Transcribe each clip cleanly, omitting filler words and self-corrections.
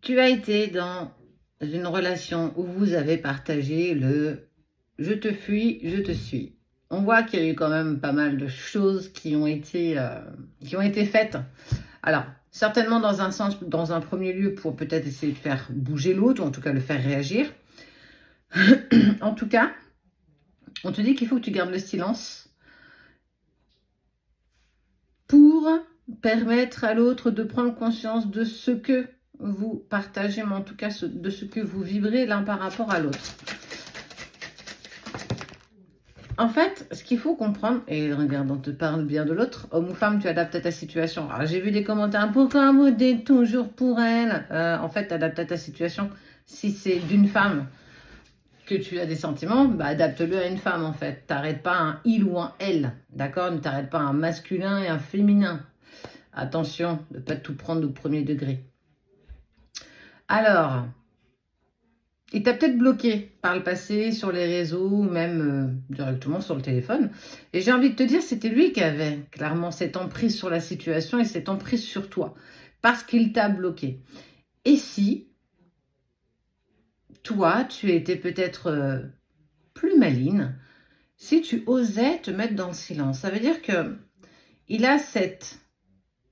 Tu as été dans une relation où vous avez partagé le je te fuis, je te suis. On voit qu'il y a eu quand même pas mal de choses qui ont été faites. Alors, certainement dans un sens, dans un premier lieu, pour peut-être essayer de faire bouger l'autre, ou en tout cas le faire réagir. En tout cas, on te dit qu'il faut que tu gardes le silence pour permettre à l'autre de prendre conscience de ce que vous partagez, mais en tout cas de ce que vous vibrez l'un par rapport à l'autre. En fait, ce qu'il faut comprendre, et regarde, on te parle bien de l'autre, homme ou femme, tu adaptes à ta situation. Alors, j'ai vu des commentaires, pourquoi modder toujours pour elle? En fait, tu adaptes à ta situation. Si c'est d'une femme que tu as des sentiments, bah, adapte-le à une femme, en fait. T'arrêtes pas un il ou un elle, d'accord? Ne t'arrête pas un masculin et un féminin. Attention de ne pas tout prendre au premier degré. Alors, il t'a peut-être bloqué par le passé sur les réseaux ou même directement sur le téléphone. Et j'ai envie de te dire, c'était lui qui avait clairement cette emprise sur la situation et cette emprise sur toi. Parce qu'il t'a bloqué. Et si, toi, tu étais peut-être plus maligne, si tu osais te mettre dans le silence, ça veut dire que il a cette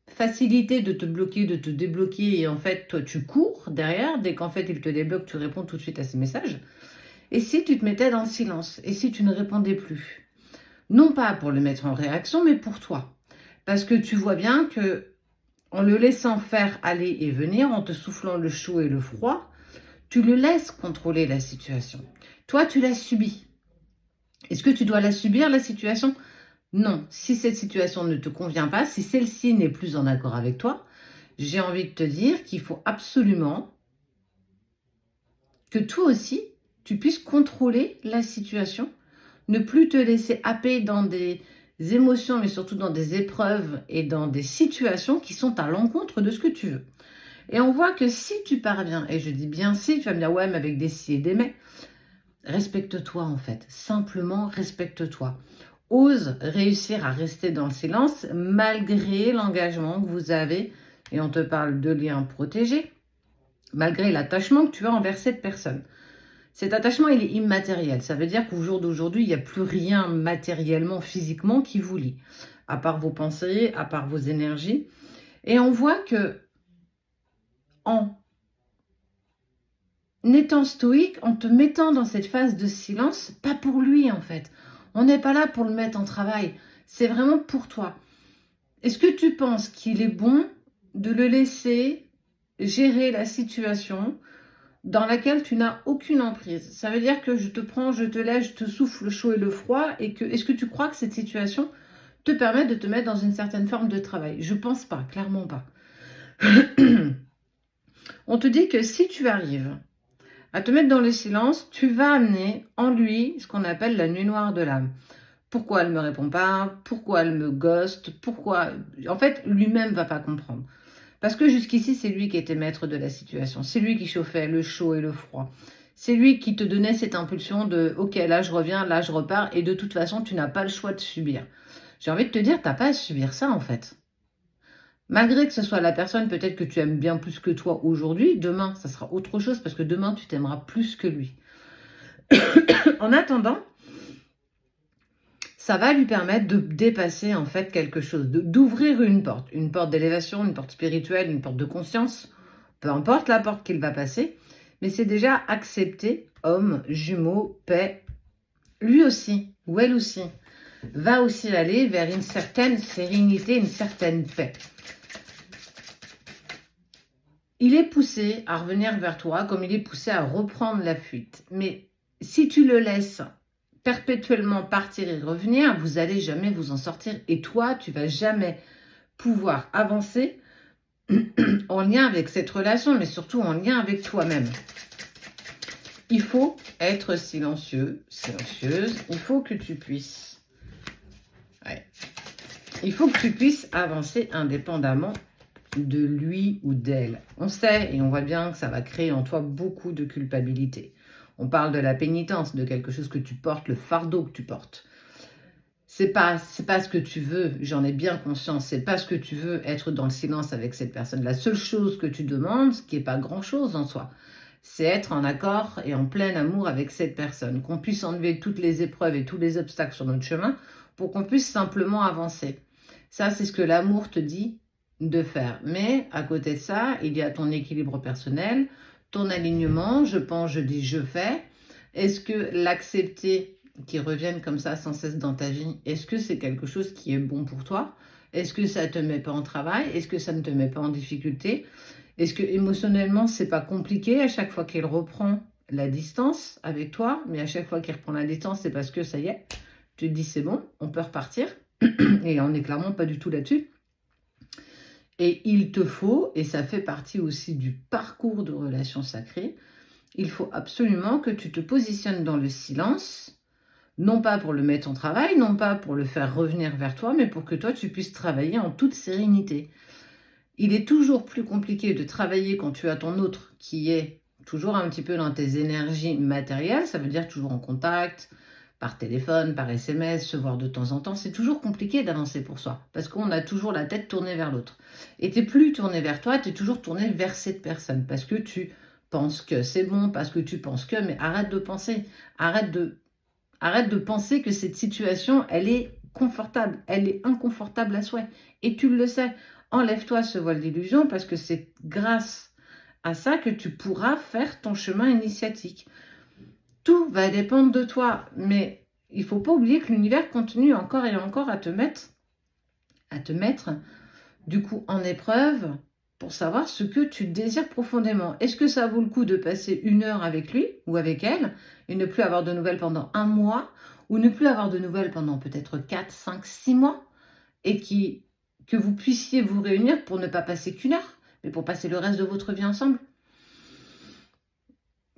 facilité de te bloquer, de te débloquer, et en fait, toi, tu cours derrière. Dès qu'en fait, il te débloque, tu réponds tout de suite à ses messages. Et si tu te mettais dans le silence, et si tu ne répondais plus, non pas pour le mettre en réaction, mais pour toi. Parce que tu vois bien que en le laissant faire aller et venir, en te soufflant le chaud et le froid, tu le laisses contrôler la situation. Toi, tu l'as subie. Est-ce que tu dois la subir, la situation ? Non, si cette situation ne te convient pas, si celle-ci n'est plus en accord avec toi, j'ai envie de te dire qu'il faut absolument que toi aussi, tu puisses contrôler la situation, ne plus te laisser happer dans des émotions, mais surtout dans des épreuves et dans des situations qui sont à l'encontre de ce que tu veux. Et on voit que si tu parviens, et je dis bien si, tu vas me dire ouais, mais avec des si et des mais, respecte-toi en fait, simplement respecte-toi. Ose réussir à rester dans le silence malgré l'engagement que vous avez, et on te parle de liens protégés, malgré l'attachement que tu as envers cette personne. Cet attachement, il est immatériel. Ça veut dire qu'au jour d'aujourd'hui, il n'y a plus rien matériellement, physiquement qui vous lie, à part vos pensées, à part vos énergies. Et on voit que en étant stoïque, en te mettant dans cette phase de silence, pas pour lui en fait. On n'est pas là pour le mettre en travail. C'est vraiment pour toi. Est-ce que tu penses qu'il est bon de le laisser gérer la situation dans laquelle tu n'as aucune emprise? Ça veut dire que je te prends, je te laisse, je te souffle le chaud et le froid, et que est-ce que tu crois que cette situation te permet de te mettre dans une certaine forme de travail? Je pense pas, clairement pas. On te dit que si tu arrives à te mettre dans le silence, tu vas amener en lui ce qu'on appelle la nuit noire de l'âme. Pourquoi elle ne me répond pas? Pourquoi elle me ghoste? Pourquoi? En fait, lui-même ne va pas comprendre. Parce que jusqu'ici, c'est lui qui était maître de la situation. C'est lui qui chauffait le chaud et le froid. C'est lui qui te donnait cette impulsion de « Ok, là je reviens, là je repars » et de toute façon, tu n'as pas le choix de subir. J'ai envie de te dire, tu n'as pas à subir ça en fait. Malgré que ce soit la personne peut-être que tu aimes bien plus que toi aujourd'hui, demain, ça sera autre chose parce que demain, tu t'aimeras plus que lui. En attendant, ça va lui permettre de dépasser en fait quelque chose, d'ouvrir une porte d'élévation, une porte spirituelle, une porte de conscience, peu importe la porte qu'il va passer, mais c'est déjà accepter, homme, jumeau, paix, lui aussi, ou elle aussi, va aussi aller vers une certaine sérénité, une certaine paix. Il est poussé à revenir vers toi comme il est poussé à reprendre la fuite. Mais si tu le laisses perpétuellement partir et revenir, vous n'allez jamais vous en sortir. Et toi, tu vas jamais pouvoir avancer en lien avec cette relation, mais surtout en lien avec toi-même. Il faut être silencieux, silencieuse. Il faut que tu puisses... Il faut que tu puisses avancer indépendamment de lui ou d'elle. On sait et on voit bien que ça va créer en toi beaucoup de culpabilité. On parle de la pénitence, de quelque chose que tu portes, le fardeau que tu portes. c'est pas ce que tu veux, j'en ai bien conscience, c'est pas ce que tu veux être dans le silence avec cette personne. La seule chose que tu demandes, ce qui est pas grand-chose en soi, c'est être en accord et en plein amour avec cette personne, qu'on puisse enlever toutes les épreuves et tous les obstacles sur notre chemin pour qu'on puisse simplement avancer. Ça, c'est ce que l'amour te dit de faire. Mais à côté de ça, il y a ton équilibre personnel, ton alignement, je pense, je dis, je fais. Est-ce que l'accepter qui reviennent comme ça sans cesse dans ta vie, est-ce que c'est quelque chose qui est bon pour toi? Est-ce que ça ne te met pas en travail? Est-ce que ça ne te met pas en difficulté? Est-ce que émotionnellement, c'est pas compliqué à chaque fois qu'il reprend la distance avec toi? Mais à chaque fois qu'il reprend la distance, c'est parce que ça y est, tu te dis c'est bon, on peut repartir. Et on n'est clairement pas du tout là-dessus. Et il te faut, et ça fait partie aussi du parcours de relations sacrées, il faut absolument que tu te positionnes dans le silence, non pas pour le mettre en travail, non pas pour le faire revenir vers toi, mais pour que toi, tu puisses travailler en toute sérénité. Il est toujours plus compliqué de travailler quand tu as ton autre qui est toujours un petit peu dans tes énergies matérielles, ça veut dire toujours en contact, par téléphone, par SMS, se voir de temps en temps. C'est toujours compliqué d'avancer pour soi, parce qu'on a toujours la tête tournée vers l'autre. Et tu n'es plus tourné vers toi, tu es toujours tourné vers cette personne, parce que tu penses que c'est bon, parce que tu penses que, mais arrête de penser, arrête de penser que cette situation, elle est confortable, elle est inconfortable à souhait. Et tu le sais. Enlève-toi ce voile d'illusion parce que c'est grâce à ça que tu pourras faire ton chemin initiatique. Tout va dépendre de toi, mais il ne faut pas oublier que l'univers continue encore et encore à te mettre du coup en épreuve pour savoir ce que tu désires profondément. Est-ce que ça vaut le coup de passer 1 heure avec lui ou avec elle et ne plus avoir de nouvelles pendant 1 mois ou ne plus avoir de nouvelles pendant peut-être 4, 5, 6 mois et que vous puissiez vous réunir pour ne pas passer qu'1 heure, mais pour passer le reste de votre vie ensemble?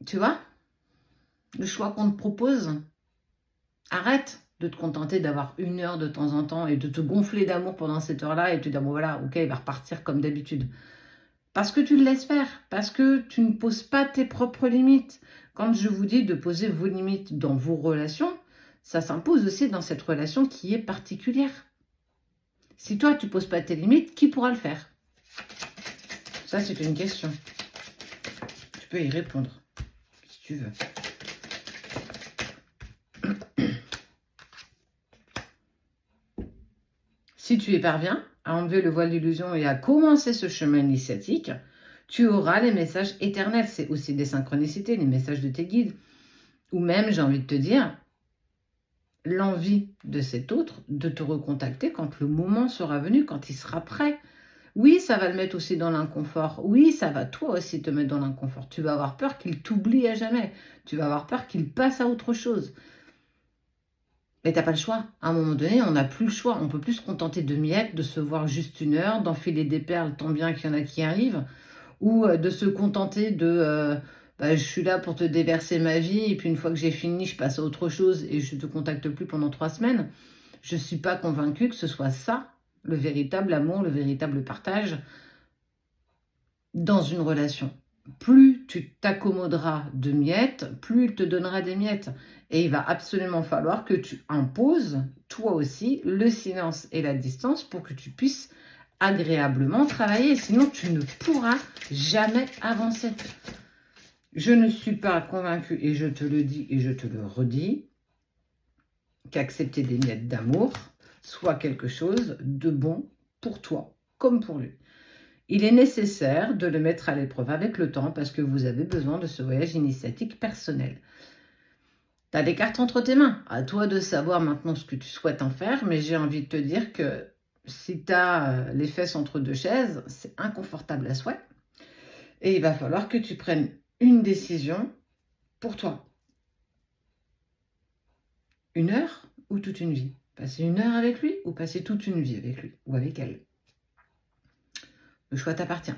Tu vois? Le choix qu'on te propose, arrête de te contenter d'avoir 1 heure de temps en temps et de te gonfler d'amour pendant cette heure-là et te dire, bon voilà, ok, il va repartir comme d'habitude. Parce que tu le laisses faire, parce que tu ne poses pas tes propres limites. Quand je vous dis de poser vos limites dans vos relations, ça s'impose aussi dans cette relation qui est particulière. Si toi, tu ne poses pas tes limites, qui pourra le faire? Ça, c'est une question. Tu peux y répondre, si tu veux. Si tu y parviens à enlever le voile d'illusion et à commencer ce chemin initiatique, tu auras les messages éternels. C'est aussi des synchronicités, les messages de tes guides. Ou même, j'ai envie de te dire, l'envie de cet autre de te recontacter quand le moment sera venu, quand il sera prêt. Oui, ça va le mettre aussi dans l'inconfort. Oui, ça va toi aussi te mettre dans l'inconfort. Tu vas avoir peur qu'il t'oublie à jamais. Tu vas avoir peur qu'il passe à autre chose. Mais t'as pas le choix. À un moment donné, on n'a plus le choix. On peut plus se contenter de miettes, de se voir juste 1 heure, d'enfiler des perles, tant bien qu'il y en a qui arrivent, ou de se contenter de je suis là pour te déverser ma vie, et puis une fois que j'ai fini, je passe à autre chose et je te contacte plus pendant 3 semaines. Je suis pas convaincue que ce soit ça, le véritable amour, le véritable partage dans une relation. Plus tu t'accommoderas de miettes, plus il te donnera des miettes. Et il va absolument falloir que tu imposes, toi aussi, le silence et la distance pour que tu puisses agréablement travailler. Sinon, tu ne pourras jamais avancer. Je ne suis pas convaincue, et je te le dis et je te le redis, qu'accepter des miettes d'amour soit quelque chose de bon pour toi comme pour lui. Il est nécessaire de le mettre à l'épreuve avec le temps parce que vous avez besoin de ce voyage initiatique personnel. Tu as des cartes entre tes mains. À toi de savoir maintenant ce que tu souhaites en faire, mais j'ai envie de te dire que si tu as les fesses entre 2 chaises, c'est inconfortable à souhait. Et il va falloir que tu prennes une décision pour toi. 1 heure ou toute une vie? Passer 1 heure avec lui ou passer toute une vie avec lui ou avec elle? Le choix t'appartient.